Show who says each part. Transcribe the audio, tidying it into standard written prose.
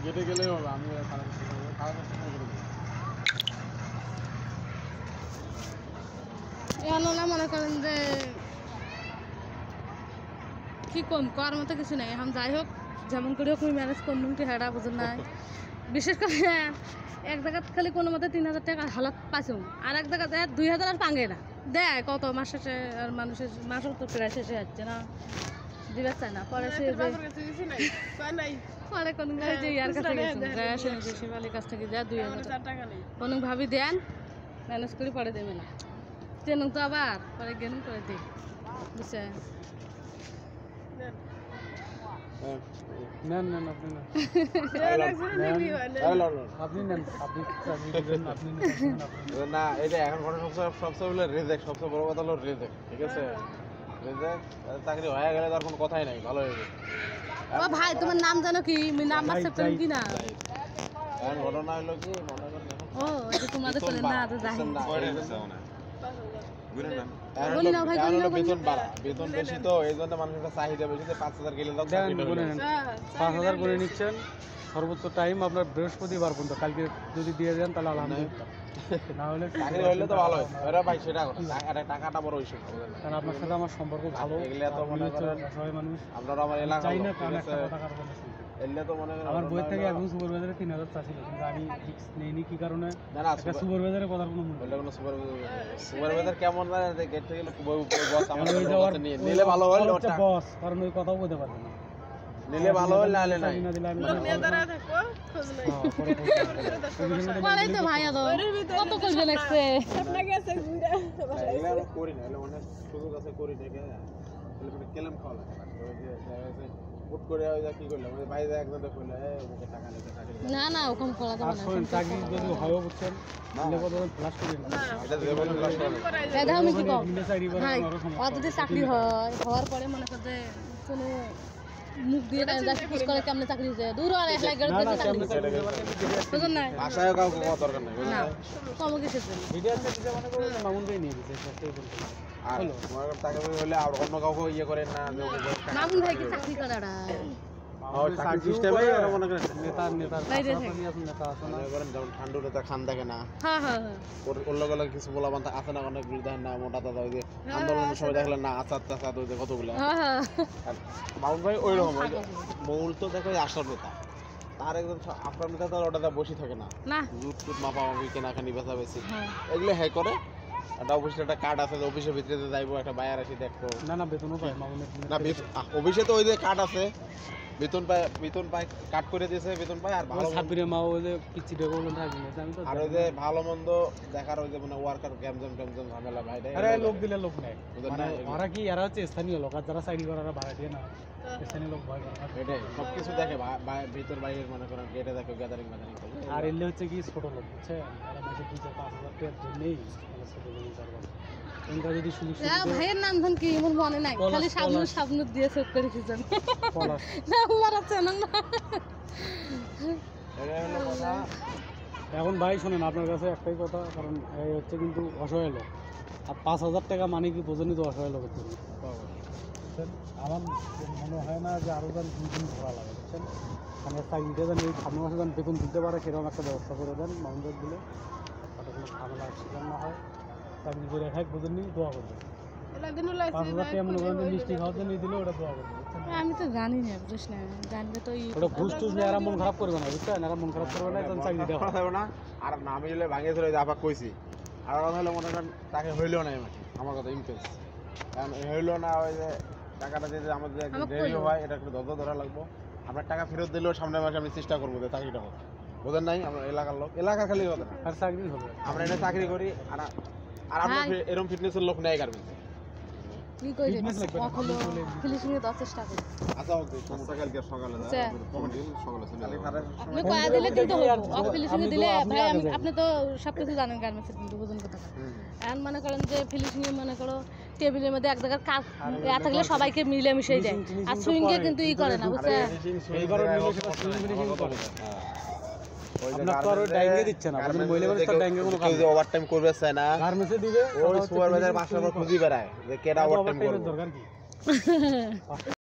Speaker 1: গেটে গেলেই হবে, আমি
Speaker 2: না মনে করেন যে কি কম করার মতো কিছু নেই। এখন যাই হোক যেমন করে হোক ম্যানেজ করলুম হেডা বুঝুন নাই। বিশেষ করে এক জায়গা খালি কোনো মতে 3000 টাকা হালাত পাইছুম, আর এক জায়গা 2000 আর পাঙ্গে না দেয় কত মাস শেষে, আর মানুষের মাসও তো প্রায় শেষে যাচ্ছে না, দিবে চায় না। পরে সে পরে কোন যে ইয়ার কাছে গেছে শিবালির কাছ থেকে যায় 2000 টাকা কোনো ভাবি দেন ম্যানেজ করে পরে দেবে না, চেনুক তো আবার পরে গেনুম করে দিই বুঝছেন।
Speaker 1: নেন নেন আপনি নেন, আপনি নেন, আপনি
Speaker 3: না এটা এখন ঘটনা সবচেয়ে হলো রেজেক্ট, সবচেয়ে বড় কথা হলো রেজেক্ট, ঠিক আছে। রেজেক্ট চাকরি হয়ে গেলে তার কোনো কথাই নাই, ভালো হয়ে যাবে।
Speaker 2: ও ভাই তোমার নাম জানো কি? নাম্বার সেভ করেন কি না?
Speaker 3: এখন ঘটনা হলো কি মনে করেন
Speaker 2: ও এটা তোমাদের করে না তো জানি
Speaker 3: বেতন বেশি তো এই জন্য মানুষের চাহিদা বেশি, 5000 গেলে
Speaker 1: 5000 করে নিচ্ছেন। সর্বোচ্চ টাইম আপনার বৃহস্পতিবার পর্যন্ত, কালকে যদি দিয়ে দেন তাহলে আলহামদুলিল্লাহ, না হলে
Speaker 3: চাকরি হইলে তো ভালো হয়। ওরা ভাই সেটা টাকাটা বড় ইস্যু,
Speaker 1: কারণ আপনার সাথে আমার সম্পর্ক ভালো।
Speaker 3: এগুলা তো মনে করেন
Speaker 1: সবাই মানুষ,
Speaker 3: আপনারা আমার এলাকা
Speaker 1: চাই না কারণ একটা কথা কারণ
Speaker 3: এলে তো মনে করেন
Speaker 1: আমার বই থেকে একজন সুপারভাইজারে 3000 চাচ্ছিল, কিন্তু আমি ফিক্স নেইনি কি কারণে,
Speaker 3: না না
Speaker 1: একটা সুপারভাইজারের কথার কোনো মূল্য
Speaker 3: বললে কোনো সুপারভাইজার কেমন জানেন যে গেট থেকে বস আমাদের কাছে নিয়ে নিলে ভালো হয়,
Speaker 1: বস কারণ ওই কথাও বলতে পারবে না,
Speaker 3: নিলে ভালো হয় নালে নাই
Speaker 2: লোক নিয়ে দাঁড়া থাকো খোঁজ নাই পরেই তো ভাই আদো কত কইবে লাগছে আপনাকে আছে গুড়া
Speaker 3: এগুলা করি না, এগুলা অনেক সুযোগ আছে করি দেখে তাহলে কেলেম খাওয়া লাগে। ফুট করে কি করলাম বাইরে একদম কইলা ওকে টাকা নিতে থাকে
Speaker 2: না না ওরকম করা যাবে না।
Speaker 1: আসলে চাকরি যদি হয় বুঝছেন তাহলে কত ফ্লাশ করেন না,
Speaker 3: এটা দেবেন ফ্লাশ করে
Speaker 2: এটা আমি কি কম
Speaker 1: মিলে চাকরি করে
Speaker 2: ভাই
Speaker 1: আরো সমস্যা।
Speaker 2: আর যদি চাকরি হয় হওয়ার পরে মনে করতে কোনো মুখ দিয়ে পুশ করে কেমনে চাকরি হয়েছে দূর আর এক লাখ
Speaker 1: না না
Speaker 2: চাকরি বুঝুন না
Speaker 3: আশায় কাউকে কোনো দরকার নাই
Speaker 2: না কম কিসের জন্য
Speaker 1: ভিডিও থেকে মনে করে মামুন ভাই নিয়ে দিয়েছে সত্যি বলতে।
Speaker 3: আর মনে করেন টাকা হলে আর অন্য কাউকে ইয়ে করেন না
Speaker 2: মামুন ভাই কি চাকরি করে না
Speaker 3: চাকরি সিস্টেমে মনে করেন
Speaker 1: নেতার
Speaker 2: বাইরে থেকে।
Speaker 1: নেতা আছে না,
Speaker 3: মনে করেন যেমন ঠান্ডু নেতা খান দেখে না,
Speaker 2: হ্যাঁ হ্যাঁ হ্যাঁ
Speaker 3: ওর লগে লগে কিছু বলা বান্ধা আছে না, অনেক দেখেন না মোটা দাদা ওই যে আন্দোলনের সময় দেখলেন না আচার টাচার ওই যে কতগুলো
Speaker 2: হ্যাঁ হ্যাঁ
Speaker 3: মামুন ভাই ওই রকম মূল তো দেখো আসার নেতা, তার একদম আপনার নেতা তো ওটা বসে থাকে না,
Speaker 2: না
Speaker 3: জুট টুট মাপা মাপি কেনাকানি বেচা বেশি
Speaker 2: হ্যাঁ
Speaker 3: এগুলো হ্যাঁ করে। একটা অফিসের একটা কার্ড আছে, অফিসের ভিতরে যাইবো একটা বায়ার আসি দেখবো
Speaker 1: না না বেতনও পায় মামুনের
Speaker 3: না অফিসে তো ওই যে কার্ড আছে, বেতন পায় কাট করে দিয়েছে বেতন পায়। আর ভালো
Speaker 1: সাবিরে মা ওই যে পিচি ডেকে বললেন থাকি না আমি তো,
Speaker 3: আর ওই যে ভালো মন্দ দেখার ওই যে মানে ওয়ার্কার গ্যামজম ঝামেলা ভাই
Speaker 1: আরে লোক দিলে লোক নাই, মানে ওরা কি এরা হচ্ছে স্থানীয় লোক, আর যারা চাকরি করে ওরা ভাড়া দিয়ে না, স্থানীয় লোক ভয় করে না।
Speaker 3: এটাই সবকিছু দেখে ভিতর বাইরের মনে করেন গেটে দেখে গ্যাদারিং করে।
Speaker 1: আর এলে হচ্ছে কি ছোট লোক বুঝছে, এরা মাসে 2-5,000 টাকার জন্যই ছোট লোক এনকা যদি সুযোগ
Speaker 2: ভাইয়ের নাম ধন কি মোর মনে নাই, খালি সাবনু দিয়ে চোখ করে খিছেন না আমার আছে না
Speaker 1: এখন ভাই শোনেন আপনার কাছে একটাই কথা, কারণ এই হচ্ছে কিন্তু অসহায় লোক, আর 5,000 টাকা মানে কি বোঝেনি তো অসহায় লোকের জন্য। আমার মনে হয় না যে আরও যেন 2 দিন ধরা লাগে বুঝছেন, মানে চাকরিটা যেন এই সামনে মাসে যেন বেতন দিতে পারে সেরকম একটা ব্যবস্থা করে দেন মাউন্টেড দিলে, তাতে কোনো ঝামেলার শিকার না হয়, চাকরি করে খাই বোঝেননি দোয়া করবেন। 5,000 টাকা মনে করেন মিষ্টি খাওয়ার জন্য দিলে ওটা দোয়া করবেন।
Speaker 2: আমি তো জানি না বুঝছ না, জানলে তো
Speaker 1: ওটা ঘুষ টুস নিয়ে এরা মন খারাপ করবে না বুঝছেন, এরা মন খারাপ করবে না তখন চাকরি দেওয়া
Speaker 3: হবে না। আর আমি হলে ভাঙিয়ে ধরে আপা কইছি, আর কথা হলে মনে করেন তাকে হইলেও না আমার কথা ইমপ্রেস, কারণ হইলো না ওই যে টাকাটা যদি আমাদের দেরি হয় এটা একটু ধৈর্য ধরা লাগবো। আপনার টাকা ফেরত দিলেও সামনের মাসে আমি চেষ্টা করবো যে চাকরিটা হোক, বোঝেন নাই আমরা এলাকার লোক, এলাকার খালি কথা না,
Speaker 1: আর চাকরি হবে
Speaker 3: আমরা এটা চাকরি করি। আর আমরা এরকম ফিটনেসের লোক নেই গার্মেন্টস
Speaker 2: কি কইলে কখনো ফিনিশিং এর চেষ্টা করি।
Speaker 3: আচ্ছা ওকে সমস্যা কালকে সকালে কমিটি সকালে চলে
Speaker 2: আপনি কয়া দিলে কিন্তু হবে ফিনিশিং এ দিলে ভাই আপনি তো সবকিছু জানেন গার্মেন্টস এর কিন্তু বুঝুন কথা। এখন মনে করেন যে ফিনিশিং এ মনে করো টেবিলের মধ্যে এক জায়গার কাজ থাকলে সবাইকে মিলে মিশিয়ে দেয়, আর সুইং এ কিন্তু ই করে না বুঝছেন,
Speaker 1: এইবার মিলে সেটা সুইং ফিনিশিং করে আপনার তো আর ডাইঙ্গে দিচ্ছে না, আপনি মহিলা মানুষ তো ডাইঙ্গে কোনো কাজ
Speaker 3: ওভারটাইম করবে চায় না,
Speaker 1: গার্মেন্টসে দিবে
Speaker 3: ওই সুপারভাইজার বাসার পর খুঁজি বেড়ায় যে কেডা ওভারটাইম করবে
Speaker 1: দরকার কি